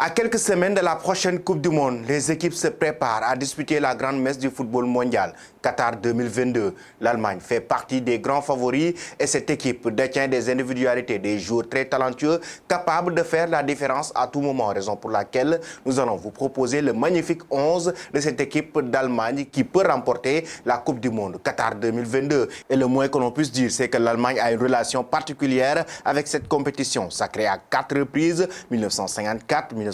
À quelques semaines de la prochaine Coupe du Monde, les équipes se préparent à disputer la grande messe du football mondial, Qatar 2022. L'Allemagne fait partie des grands favoris et cette équipe détient des individualités, des joueurs très talentueux, capables de faire la différence à tout moment, raison pour laquelle nous allons vous proposer le magnifique 11 de cette équipe d'Allemagne qui peut remporter la Coupe du Monde, Qatar 2022. Et le moins que l'on puisse dire, c'est que l'Allemagne a une relation particulière avec cette compétition, sacrée à 4 reprises, 1954, 1974,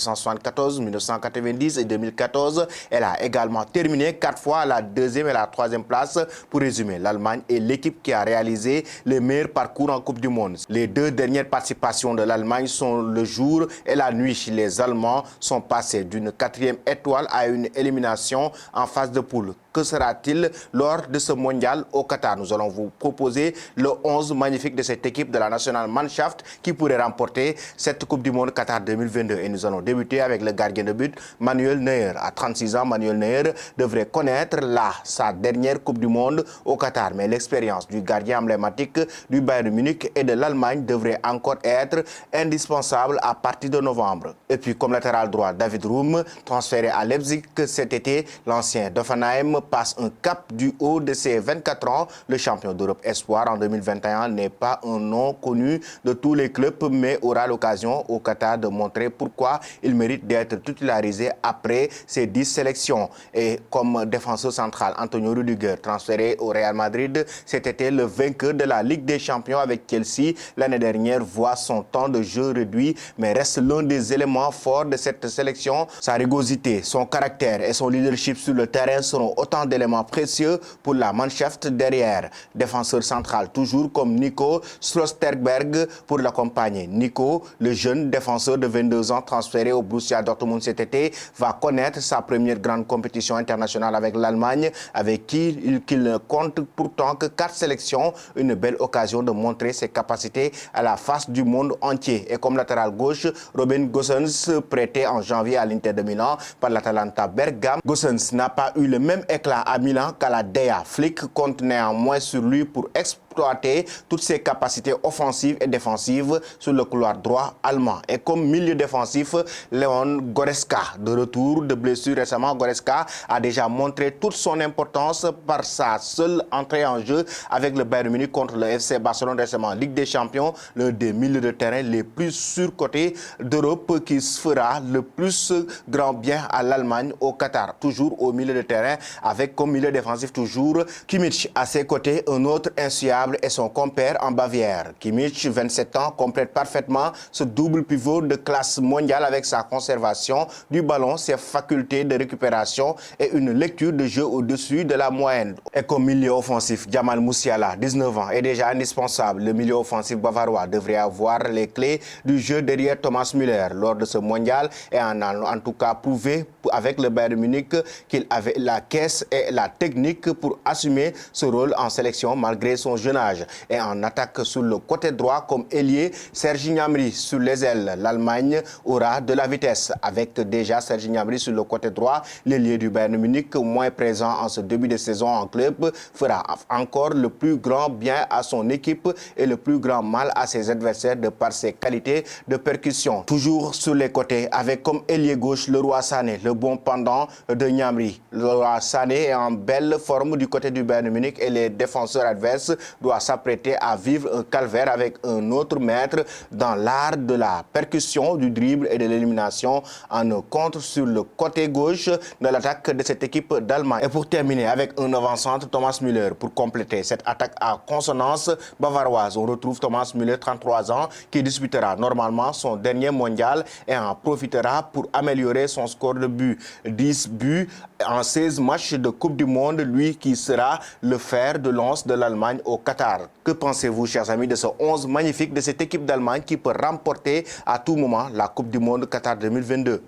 1990 et 2014. Elle a également terminé 4 fois à la 2e et la 3e place. Pour résumer, l'Allemagne est l'équipe qui a réalisé le meilleur parcours en Coupe du Monde. Les 2 dernières participations de l'Allemagne sont le jour et la nuit. Les Allemands sont passés d'une 4e étoile à une élimination en phase de poule. Que sera-t-il lors de ce mondial au Qatar? Nous allons vous proposer le 11 magnifique de cette équipe de la National Mannschaft qui pourrait remporter cette Coupe du Monde Qatar 2022. Et nous allons débuter avec le gardien de but, Manuel Neuer. À 36 ans, Manuel Neuer devrait connaître sa dernière Coupe du Monde au Qatar. Mais l'expérience du gardien emblématique du Bayern Munich et de l'Allemagne devrait encore être indispensable à partir de novembre. Et puis, comme latéral droit, David Raum, transféré à Leipzig cet été, l'ancien d'Hoffenheim passe un cap du haut de ses 24 ans. Le champion d'Europe Espoir en 2021 n'est pas un nom connu de tous les clubs, mais aura l'occasion au Qatar de montrer pourquoi il mérite d'être titularisé après ses 10 sélections. Et comme défenseur central, Antonio Rüdiger, transféré au Real Madrid cet été, le vainqueur de la Ligue des Champions avec Chelsea l'année dernière, voit son temps de jeu réduit, mais reste l'un des éléments forts de cette sélection. Sa rugosité, son caractère et son leadership sur le terrain seront autant d'éléments précieux pour la Mannschaft derrière. Défenseur central toujours comme Nico Slotterberg pour l'accompagner. Nico, le jeune défenseur de 22 ans transféré au Borussia Dortmund cet été, va connaître sa première grande compétition internationale avec l'Allemagne, avec qui il ne compte pourtant que 4 sélections, une belle occasion de montrer ses capacités à la face du monde entier. Et comme latéral gauche, Robin Gosens, prêté en janvier à l'Inter de Milan par l'Atalanta Bergame. Gosens n'a pas eu le même éclat à Milan qu'à la Dea. Flick compte néanmoins sur lui pour exploiter toutes ses capacités offensives et défensives sur le couloir droit allemand. Et comme milieu défensif, Leon Goretzka, de retour de blessure récemment, Goretzka a déjà montré toute son importance par sa seule entrée en jeu avec le Bayern Munich contre le FC Barcelone récemment. Ligue des Champions, l'un des milieux de terrain les plus surcotés d'Europe qui fera le plus grand bien à l'Allemagne au Qatar. Toujours au milieu de terrain avec comme milieu défensif toujours Kimmich. À ses côtés, un autre insuable et son compère en Bavière. Kimmich, 27 ans, complète parfaitement ce double pivot de classe mondiale avec sa conservation du ballon, ses facultés de récupération et une lecture de jeu au-dessus de la moyenne. Et comme milieu offensif, Jamal Musiala, 19 ans, est déjà indispensable. Le milieu offensif bavarois devrait avoir les clés du jeu derrière Thomas Müller lors de ce mondial et en tout cas prouvé avec le Bayern Munich qu'il avait la caisse et la technique pour assumer ce rôle en sélection malgré son jeune âge. Et en attaque sur le côté droit comme ailier, Serge Gnabry sur les ailes. L'Allemagne aura de la vitesse avec déjà Serge Gnabry sur le côté droit. L'ailier du Bayern Munich, moins présent en ce début de saison en club, fera encore le plus grand bien à son équipe et le plus grand mal à ses adversaires de par ses qualités de percussion. Toujours sur les côtés avec comme ailier gauche Leroy Sané, le bon pendant de Gnabry. Leroy Sané est en belle forme du côté du Bayern Munich et les défenseurs adverses doivent s'apprêter à vivre un calvaire avec un autre maître dans l'art de la percussion, du dribble et de l'élimination en contre sur le côté gauche de l'attaque de cette équipe d'Allemagne. Et pour terminer avec un avant-centre, Thomas Müller, pour compléter cette attaque à consonance bavaroise. On retrouve Thomas Müller, 33 ans, qui disputera normalement son dernier mondial et en profitera pour améliorer son score de but. 10 buts en 16 matchs de Coupe du Monde, lui qui sera le fer de lance de l'Allemagne au Qatar. Que pensez-vous, chers amis, de ce 11 magnifique de cette équipe d'Allemagne qui peut remporter à tout moment la Coupe du Monde Qatar 2022?